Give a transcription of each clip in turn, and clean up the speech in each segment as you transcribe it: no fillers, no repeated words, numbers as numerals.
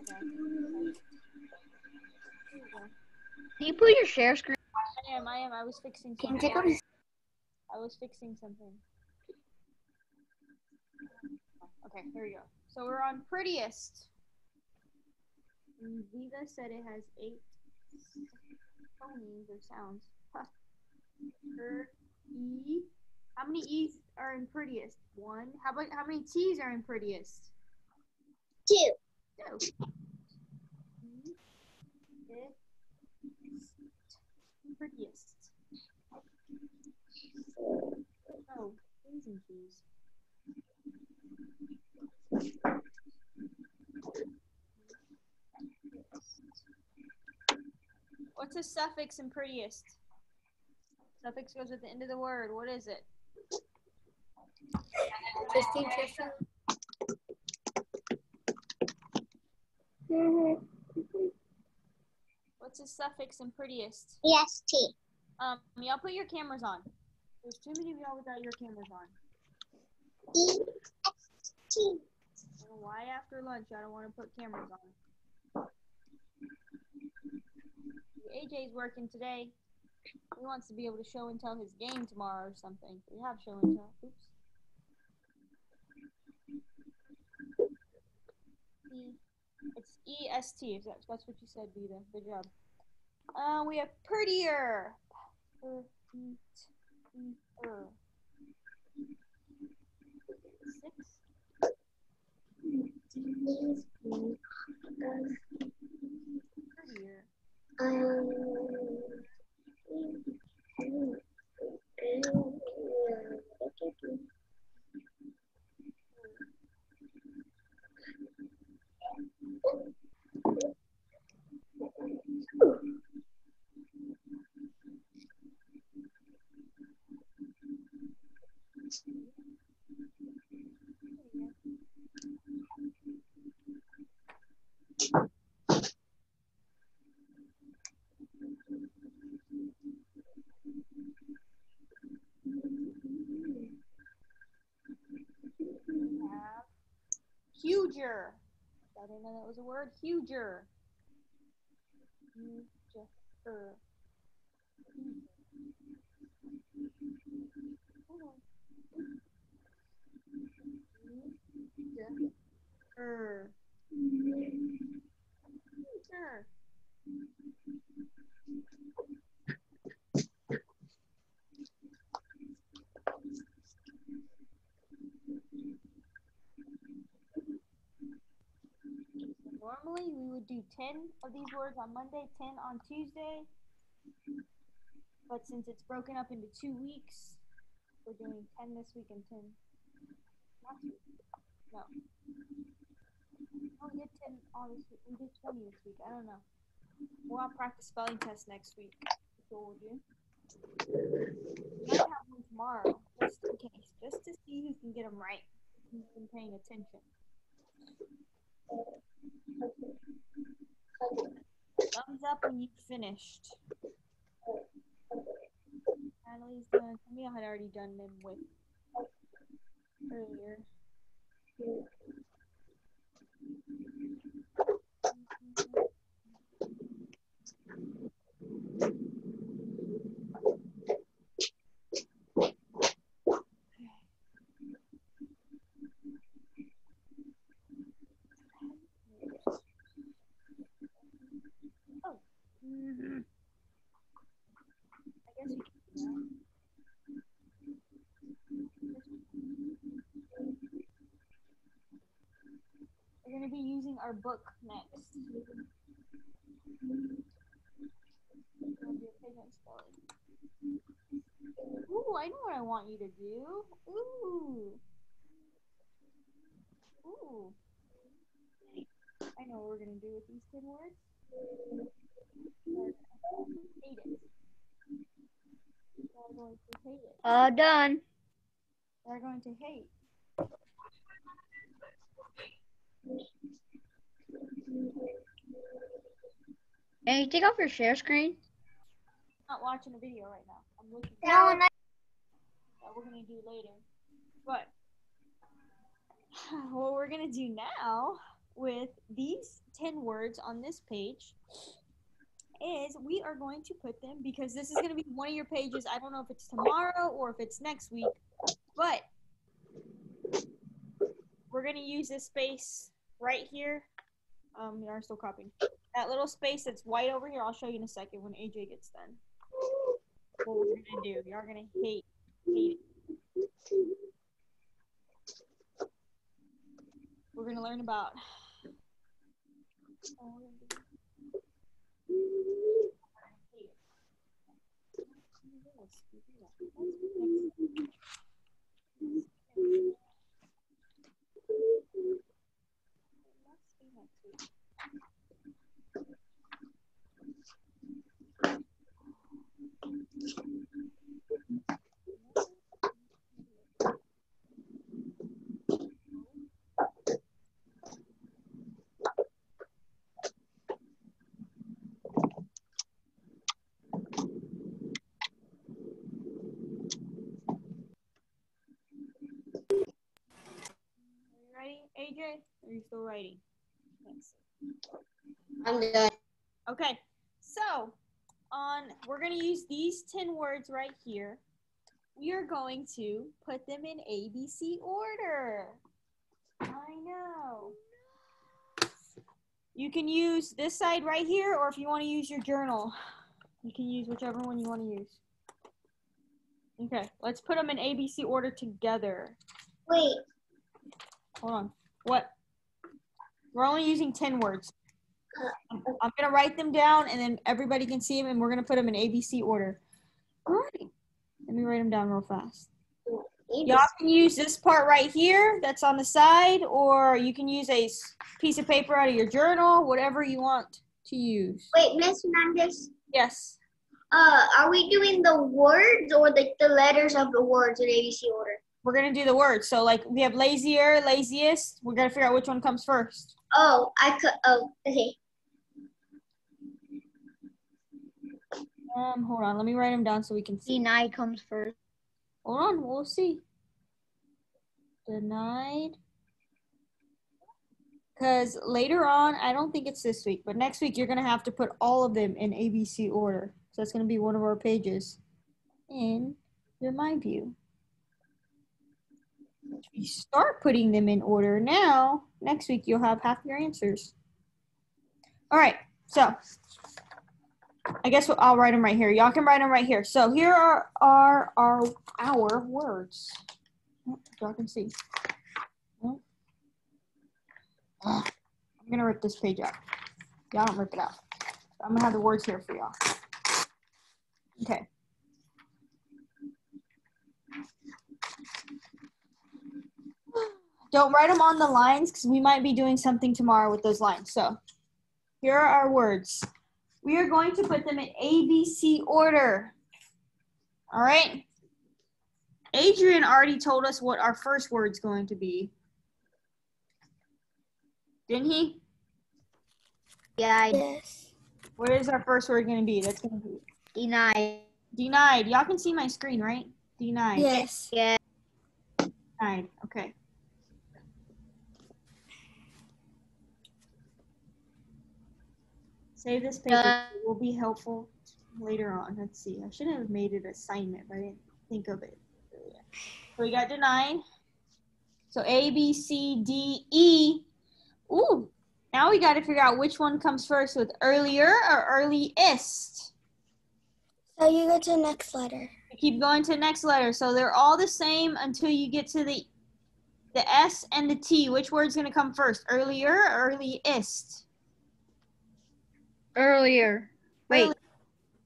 Okay. There you go. Can you put your share screen? I am. I was fixing Can you something. take off his... I was fixing something. Okay, here we go. So we're on prettiest. And Viva said it has 8 phonemes or sounds. Huh. E. How many E's are in prettiest? 1. How many T's are in prettiest? 2. 2. Prettiest. Oh, P's and Q's. What's a suffix in prettiest? Suffix goes at the end of the word. What is it? Testing. What's a suffix in prettiest? EST. Y'all put your cameras on. There's too many of y'all without your cameras on. EST. I don't know why after lunch I don't want to put cameras on. AJ's working today. He wants to be able to show and tell his game tomorrow or something. We have show and tell. Oops. It's EST. That's what you said, Vita. Good job. We have prettier. Six. Prettier. Huger. I didn't know that was a word. Huger. Huger. Huger. Normally we would do 10 of these words on Monday, 10 on Tuesday. But since it's broken up into 2 weeks, we're doing 10 this week and 10 last week. No. Oh, we did 10 all this week. We did 20 this week. I don't know. We'll have practice spelling test next week. So we'll do. We might have one tomorrow, just in case, just to see who can get them right. Who's been paying attention. Thumbs up when you've finished. Natalie's done. Maybe I had already done them with earlier. Oh. I guess we can do that. We're going to be using our book next. Ooh, I know what I want you to do. Ooh. Ooh. I know what we're going to do with these 10 words. Hate it. They're going to hate it. Done. They're going to hate. Hey, take off your share screen. I'm not watching a video right now. I'm looking for No, that we're going to do later. But what we're going to do now with these 10 words on this page is we are going to put them, because this is going to be one of your pages. I don't know if it's tomorrow or if it's next week, but we're going to use this space right here. You are still copying. That little space that's white over here, I'll show you in a second when AJ gets done. What we're going to do. You're going to hate it. We're going to learn about AJ, are you still writing? Thanks. I'm done. Okay, so we're going to use these 10 words right here. We are going to put them in ABC order. I know. You can use this side right here, or if you want to use your journal, you can use whichever one you want to use. Okay, let's put them in ABC order together. Wait. Hold on. What? We're only using 10 words. I'm going to write them down, and then everybody can see them, and we're going to put them in ABC order. All right. Let me write them down real fast. Y'all can use this part right here that's on the side, or you can use a piece of paper out of your journal, whatever you want to use. Wait, Miss Hernandez. Yes. Are we doing the words or the letters of the words in ABC order? We're going to do the words. So, like, we have lazier, laziest. We're going to figure out which one comes first. Oh, okay. Hold on. Let me write them down so we can see. Denied comes first. Hold on. We'll see. Denied. Because later on, I don't think it's this week, but next week you're going to have to put all of them in ABC order. So that's going to be one of our pages in your Mind View. If you start putting them in order now, next week you'll have half your answers. All right, so I guess I'll write them right here. Y'all can write them right here. So here are our words. Y'all can see. I'm gonna rip this page out. Y'all don't rip it out. I'm gonna have the words here for y'all. Okay. Don't write them on the lines because we might be doing something tomorrow with those lines. So here are our words. We are going to put them in ABC order. All right. Adrian already told us what our first word's going to be. Didn't he? Yeah. Yes. What is our first word going to be? That's going to be Denied. denied. Y'all can see my screen, right? Denied. Yes. Yeah. Denied. Okay. Save this paper. It will be helpful later on. Let's see. I should have made it an assignment, but I didn't think of it earlier. So we got denied. So A, B, C, D, E. Ooh. Now we got to figure out which one comes first with earlier or earliest. So you go to the next letter. You keep going to the next letter. So they're all the same until you get to the S and the T. Which word's going to come first? Earlier or earliest? Earlier. Wait. Early.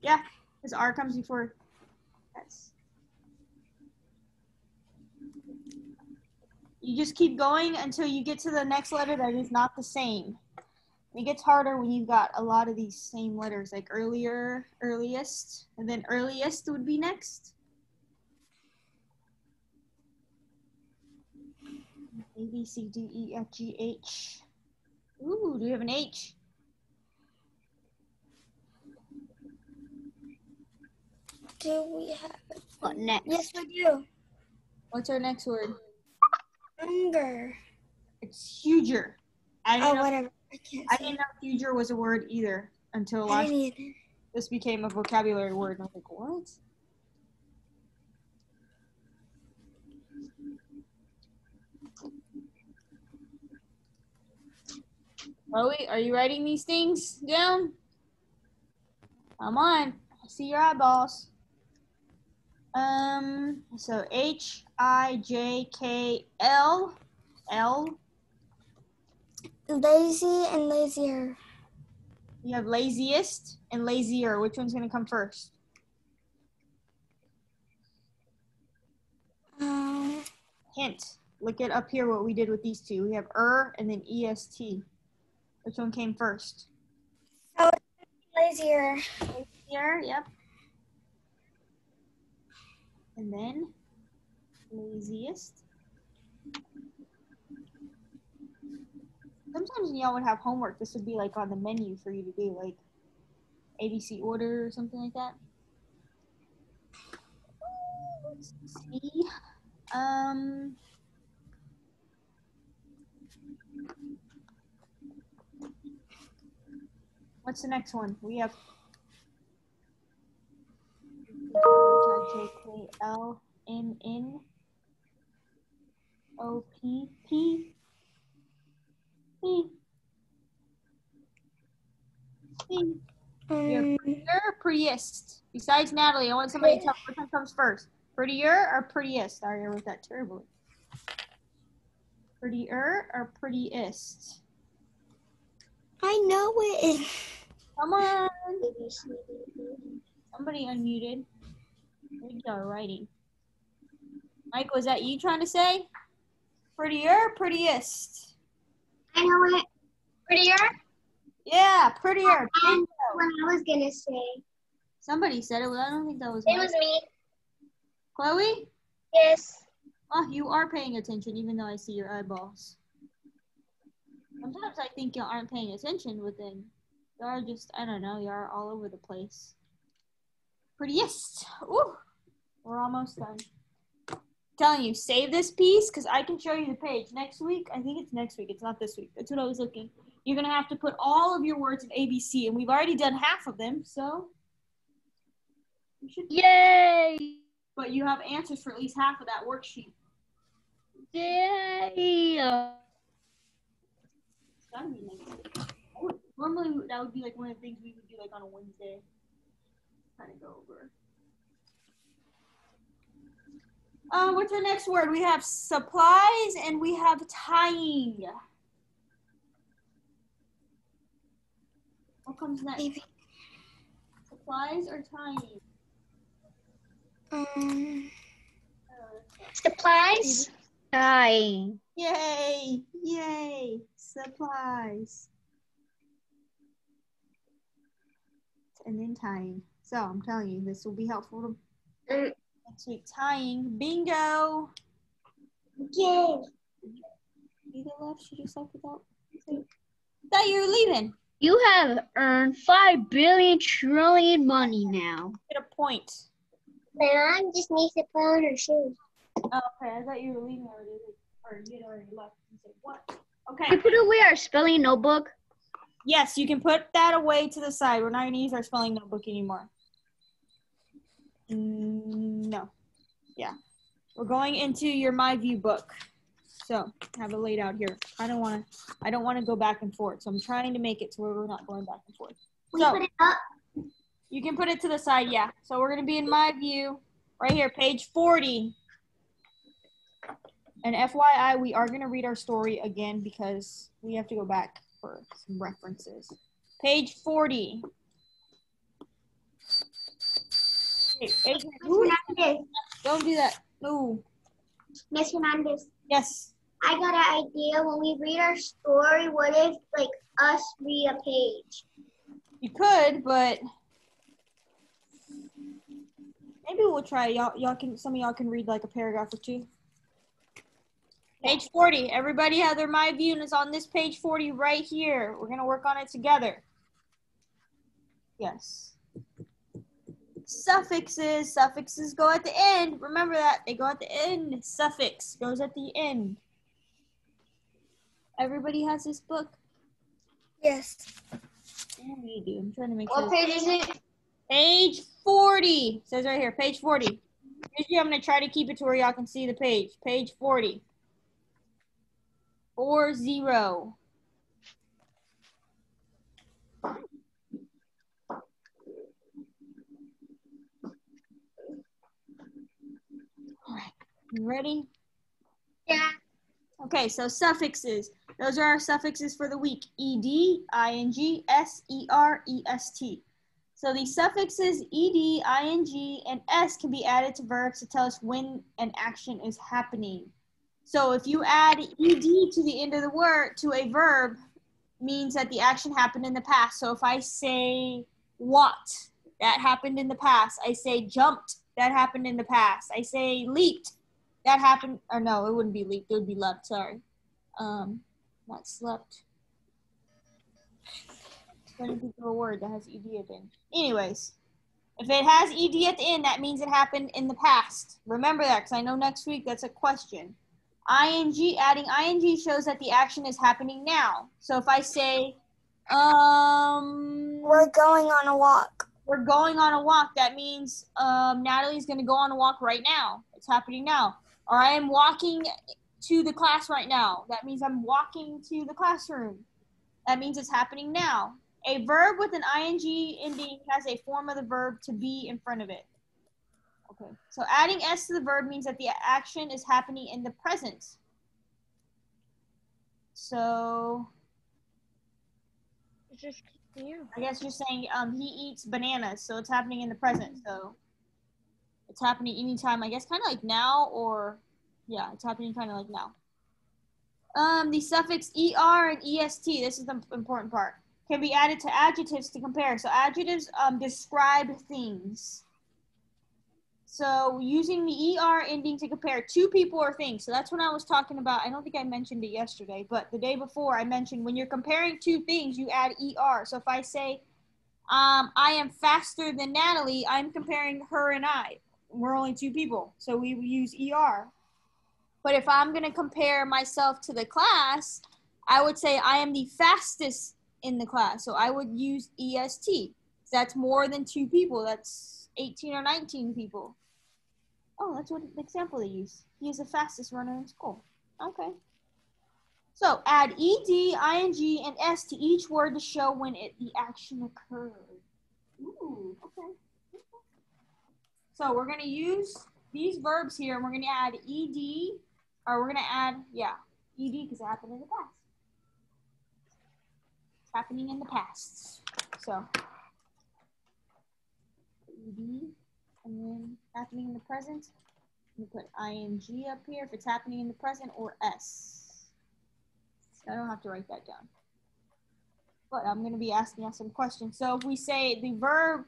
Yeah, because R comes before S. You just keep going until you get to the next letter that is not the same. It gets harder when you've got a lot of these same letters, like earlier, earliest, and then earliest would be next. A, B, C, D, E, F, G, H. Ooh, do we have an H? Do we have it? What next? Yes, we do. What's our next word? Hunger. It's huger. I didn't know, whatever. I can't I say. didn't know future was a word either until I last didn't either. this became a vocabulary word. And I was like, what? Chloe, are you writing these things down? Come on. I see your eyeballs. So HIJKL. L. Lazy and lazier. You have laziest and lazier. Which one's gonna come first? Hint. Look at up here what we did with these two. We have and then EST. Which one came first? Oh, lazier. Lazier, yep. And then laziest. Sometimes when y'all would have homework, this would be like on the menu for you to do, like ABC order or something like that. Let's see. What's the next one? We have HIJKLNNOPP. You're prettier or prettiest? Besides Natalie, I want somebody to tell me which one comes first. Prettier or prettiest? Sorry, I wrote that terribly. Prettier or prettiest? I know it. Come on. Somebody unmuted. There you go, writing. Mike, was that you trying to say? Prettier or prettiest? I know it. Prettier? Yeah, prettier. And Bingo. what I was gonna say. Somebody said it, but I don't think that was It Mike. was me. Chloe? Yes. Oh, you are paying attention, even though I see your eyeballs. Sometimes I think you aren't paying attention, but then you are just, I don't know, you are all over the place. Prettiest. Ooh, we're almost done. Telling you, save this piece because I can show you the page next week. I think it's next week. It's not this week. That's what I was looking. You're going to have to put all of your words in ABC, and we've already done half of them, so you should. Yay! But you have answers for at least half of that worksheet. Yay! It's gotta be next week. Normally, that would be like one of the things we would do like on a Wednesday. Kind of go over. What's our next word? We have supplies and we have tying. What comes next? Maybe. Supplies or tying? Supplies? Dying. Yay! Yay! Supplies. And then tying. So I'm telling you, this will be helpful to next week. Tying. Bingo! Yay. You get left? Should you suck it up? Thought you were leaving. You have earned 5 billion trillion money now. Get a point. My mom just needs to put on her shoes. Oh, okay, I thought you were leaving already. Or you had already left. You said what? Okay. We put away our spelling notebook. Yes, you can put that away to the side. We're not going to use our spelling notebook anymore. No. Yeah. We're going into your My View book. So I have it laid out here. I don't want to go back and forth. So I'm trying to make it to where we're not going back and forth. We So put it up. you can put it to the side, yeah. So we're going to be in My View right here, page 40. And FYI, we are going to read our story again because we have to go back for some references. Page 40. Hey, Adrian, Miss Hernandez. don't do that. No. Miss Hernandez. Yes. I got an idea. When we read our story, what if like us read a page? You could, but maybe we'll try. Some of y'all can read like a paragraph or two. Page 40. Everybody have their My View and it's on this page 40 right here. We're going to work on it together. Yes. Suffixes. Suffixes go at the end. Remember that. They go at the end. Suffix goes at the end. Everybody has this book? Yes. Yeah, you do. I'm trying to make What sure. page is it? Page 40. It says right here, page 40. Usually I'm going to try to keep it to where y'all can see the page. Page 40. 40. All right. You ready? Yeah. Okay, so suffixes. Those are our suffixes for the week. ed, ing, s, er, est. So the suffixes ed, ing, and s can be added to verbs to tell us when an action is happening. So if you add ed to the end of the word to a verb, means that the action happened in the past. So if I say walked, that happened in the past. I say jumped, that happened in the past. I say leaped, that happened, or no, it wouldn't be leaped, it would be leapt, sorry. Not slept. Trying to think of a word that has ed at the end. Anyways, if it has ed at the end, that means it happened in the past. Remember that, because I know next week that's a question. ing, adding ing shows that the action is happening now. So if I say, We're going on a walk. we're going on a walk, that means Natalie's going to go on a walk right now. It's happening now. Or I am walking to the class right now. That means I'm walking to the classroom. That means it's happening now. A verb with an ing ending has a form of the verb to be in front of it. Okay, so adding s to the verb means that the action is happening in the present. So It's just you. I guess you're saying he eats bananas, so it's happening in the present. So it's happening anytime, I guess, kind of like now, or yeah, it's happening kind of like now. The suffix er and est, this is the important part, can be added to adjectives to compare. So adjectives describe things. So using the er ending to compare two people or things. So that's what I was talking about. I don't think I mentioned it yesterday, but the day before I mentioned when you're comparing two things, you add er. So if I say, I am faster than Natalie, I'm comparing her and I. We're only two people, so we use er. But if I'm going to compare myself to the class, I would say I am the fastest in the class. So I would use est. That's more than two people. That's 18 or 19 people. Oh, that's what the example they use. He is the fastest runner in school. Okay. So add ed, ing, and s to each word to show when the action occurred. Ooh, okay. So we're going to use these verbs here, and we're going to add ed, or we're going to add, ed because it happened in the past. It's happening in the past. So ed, and then happening in the present. I'm going to put ing up here if it's happening in the present, or s. I don't have to write that down. But I'm going to be asking us some questions. So if we say the verb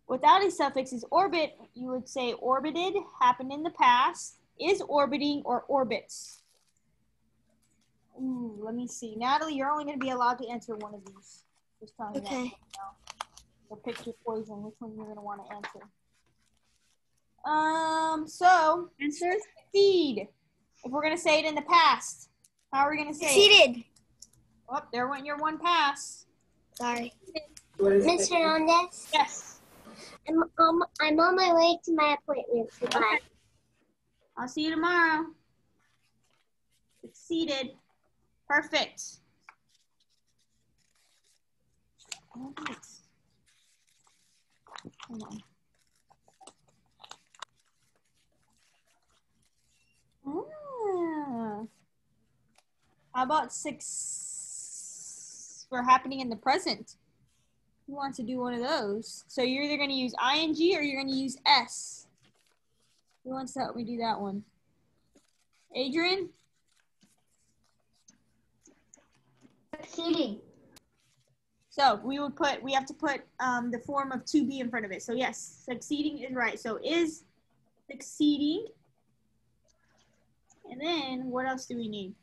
without a suffix is orbit, you would say orbited, happened in the past, is orbiting, or orbits. Ooh, let me see. Natalie, you're only going to be allowed to answer one of these. Just telling you that Okay. right now. So pick your poison, which one you're going to want to answer. So Answer? succeed. If we're going to say it in the past, how are we going to say it? Succeeded. Oh, there went your one pass. Sorry. Mr. Hernandez, Yes. I'm on my way to my appointment. Goodbye. Okay. I'll see you tomorrow. Succeeded. Perfect. I don't think it's... Hold on. How about 6 for happening in the present? Who wants to do one of those? So you're either going to use ing or you're going to use s. Who wants to help me do that one? Adrian? Succeeding. So we have to put the form of to be in front of it. So yes, succeeding is right. So is succeeding. And then what else do we need?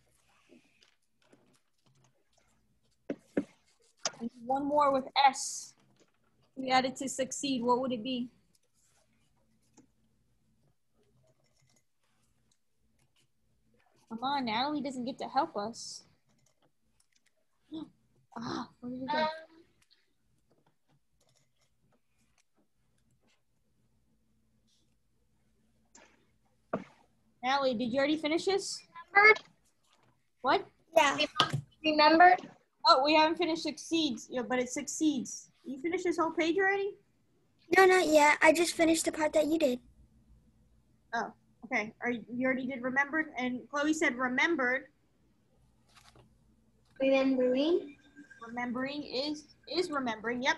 One more with S. We added to succeed. What would it be? Come on, Natalie doesn't get to help us. Where did it go? Natalie, did you already finish this? Remembered? What? Yeah. Remembered? Oh, we haven't finished succeeds. Yeah, but it succeeds. You finished this whole page already? No, not yet. I just finished the part that you did. Oh, okay. You already did remembered, and Chloe said remembered. Remembering? Remembering is remembering. Yep,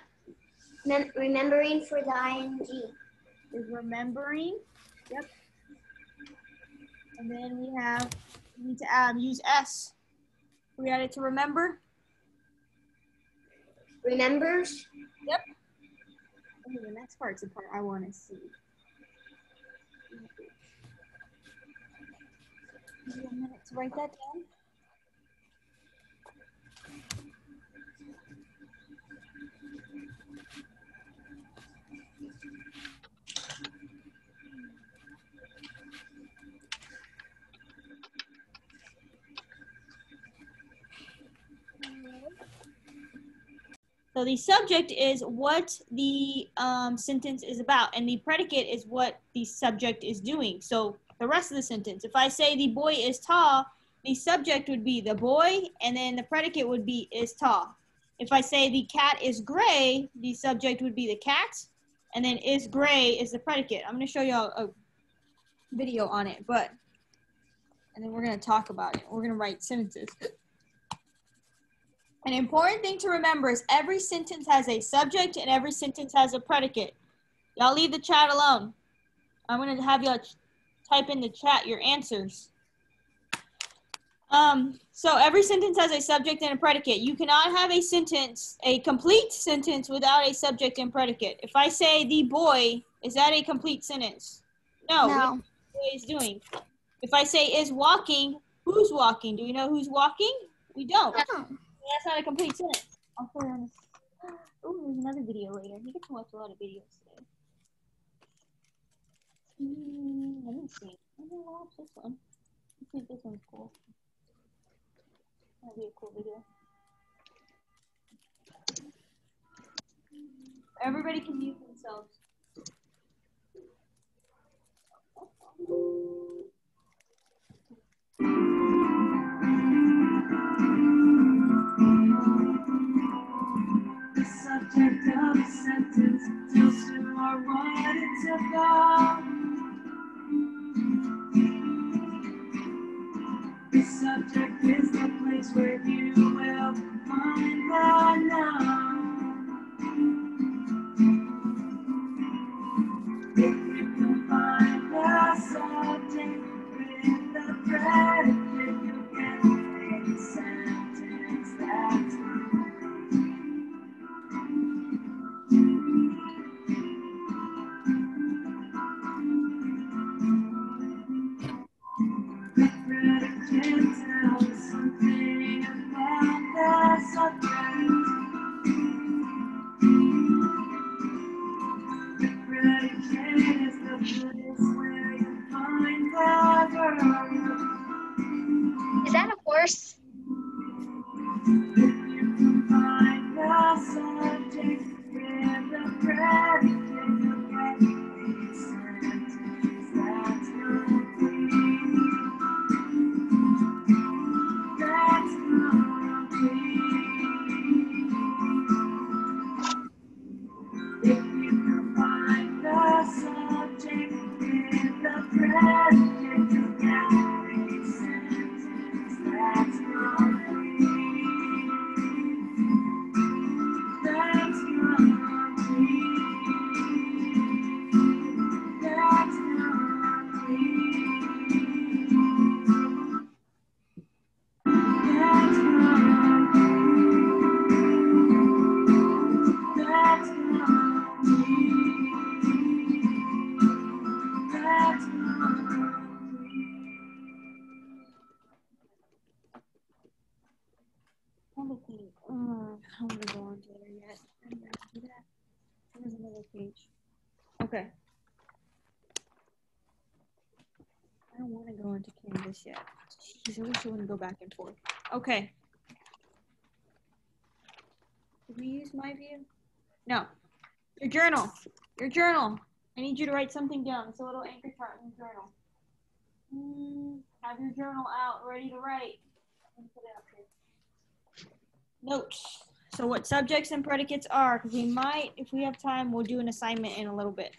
Remembering for the ing. is remembering. Yep. And then we need to use S. We added to remember. Remembers? Yep. Oh, the next part's the part I want to see. Give me a minute to write that down. So the subject is what the sentence is about, and the predicate is what the subject is doing. So the rest of the sentence, if I say the boy is tall, the subject would be the boy, and then the predicate would be is tall. If I say the cat is gray, the subject would be the cat, and then is gray is the predicate. I'm going to show you a video on it, and then we're going to talk about it. We're going to write sentences. An important thing to remember is every sentence has a subject and every sentence has a predicate. Y'all leave the chat alone. I'm going to have y'all type in the chat your answers. So every sentence has a subject and a predicate. You cannot have a sentence, a complete sentence without a subject and predicate. If I say the boy, is that a complete sentence? No. What the boy is doing. If I say is walking, who's walking? Do we know who's walking? We don't. No. That's not a complete sentence. I'll put it on this. Oh, there's another video later. You get to watch a lot of videos today. Let me see. I'm gonna watch this one. Let's see if this one's cool. That'd be a cool video. Everybody can mute themselves. The subject of a sentence tells you what it's about. The subject is the place where you will find the noun. If you can find the subject with the predicate, you get a sentence that's the predicate tells something about the subject. The predicate is the place where you find the verb. Is that a horse? If you can find the subject with the predicate, you get a sentence that's complete. That's complete. If you can find the subject with the predicate, you get a sentence that's complete. That's complete. That's complete. That's complete. That's complete. That's complete. I'm gonna go on to there yet. I'm gonna do that. There's another page. Okay. I don't want to go into Canvas yet. Jeez, I wish I wouldn't go back and forth. Okay. Did we use my view? No. Your journal. Your journal. I need you to write something down. It's a little anchor chart in your journal. Have your journal out, ready to write. Put it up here. Notes. So what subjects and predicates are, because we might, if we have time, we'll do an assignment in a little bit.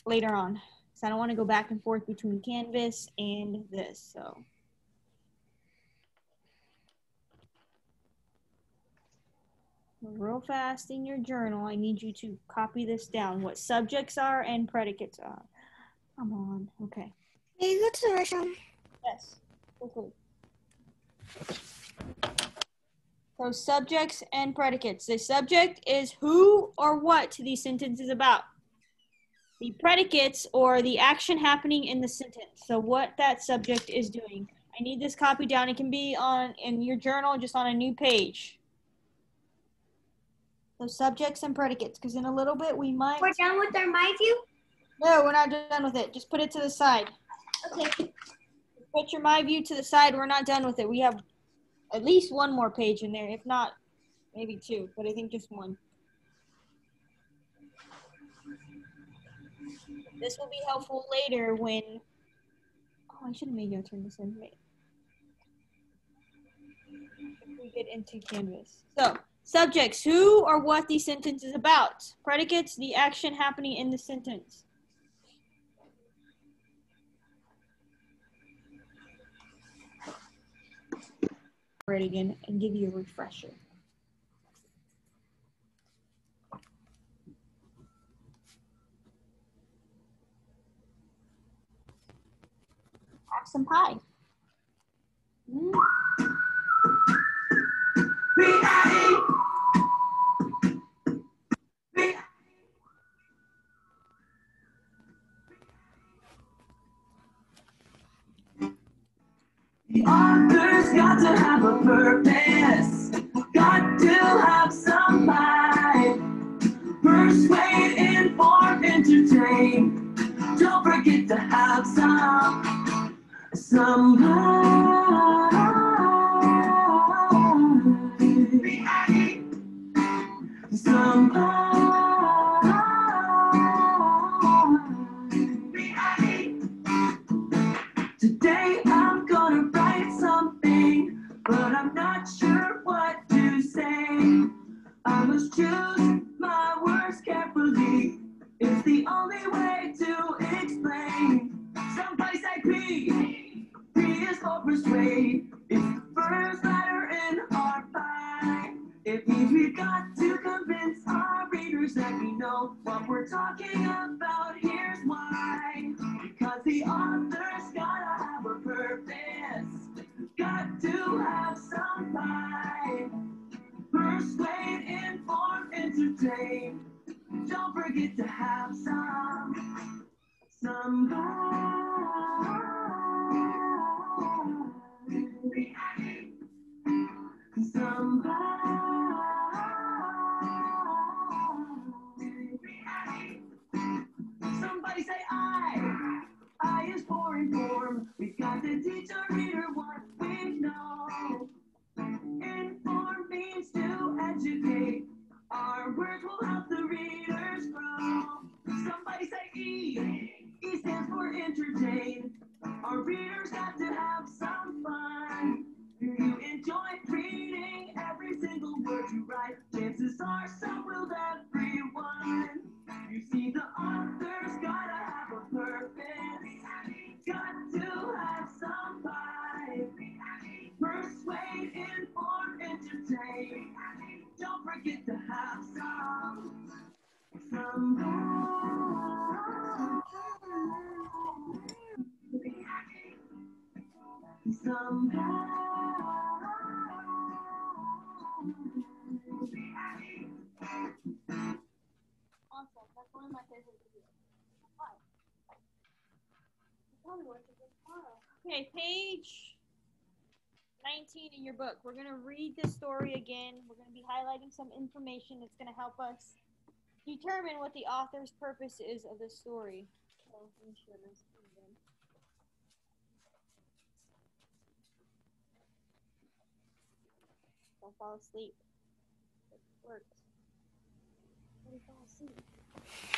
Later on. So I don't want to go back and forth between Canvas and this, so. Real fast in your journal, I need you to copy this down, what subjects are and predicates are. Come on, okay. May you go to the restroom? Yes, quickly. So subjects and predicates. The subject is who or what the sentence is about. The predicates or the action happening in the sentence. So what that subject is doing. I need this copied down. It can be in your journal, just on a new page. So subjects and predicates, because in a little bit we might. We're done with our my view? No, we're not done with it. Just put it to the side. Okay. Put your my view to the side. We're not done with it. We have at least one more page in there. If not, maybe two, but I think just one. This will be helpful later when, oh, I should have made you turn this in. Wait. If we get into Canvas. So, subjects, who or what the sentence is about. Predicates, the action happening in the sentence. Read again and give you a refresher. Have some pie. The author's got to have a purpose, got to have some life. Persuade, inform, entertain. Don't forget to have some Today I'm gonna write something, but I'm not sure what to say. I must choose my words carefully. It's the only way to explain. Somebody say P. P is for persuade. It's the first letter in our pie. It means we've got to convince our readers that we know what we're talking about. Here's why. Because the author's gotta have a purpose. Got to have some pie. Persuade, inform, entertain. Don't forget to have some Somebody say I. I is for inform. We've got to teach a reader what we know. Inform means to educate. Our words will help the readers grow. Somebody say E. E stands for entertain. Our readers got to have some fun. Do you enjoy reading every single word you write? Chances are so will everyone. You see, the author's gotta have a purpose. Got to have some vibe. Persuade, inform, entertain. Don't forget to have Awesome. That's one of my favorite videos. Why? Tell me what to do tomorrow. Okay, page 19 in your book. We're going to read the story again. We're going to be highlighting some information that's going to help us determine what the author's purpose is of the story. So, let me share my screen again. Don't fall asleep. It works. Don't fall asleep.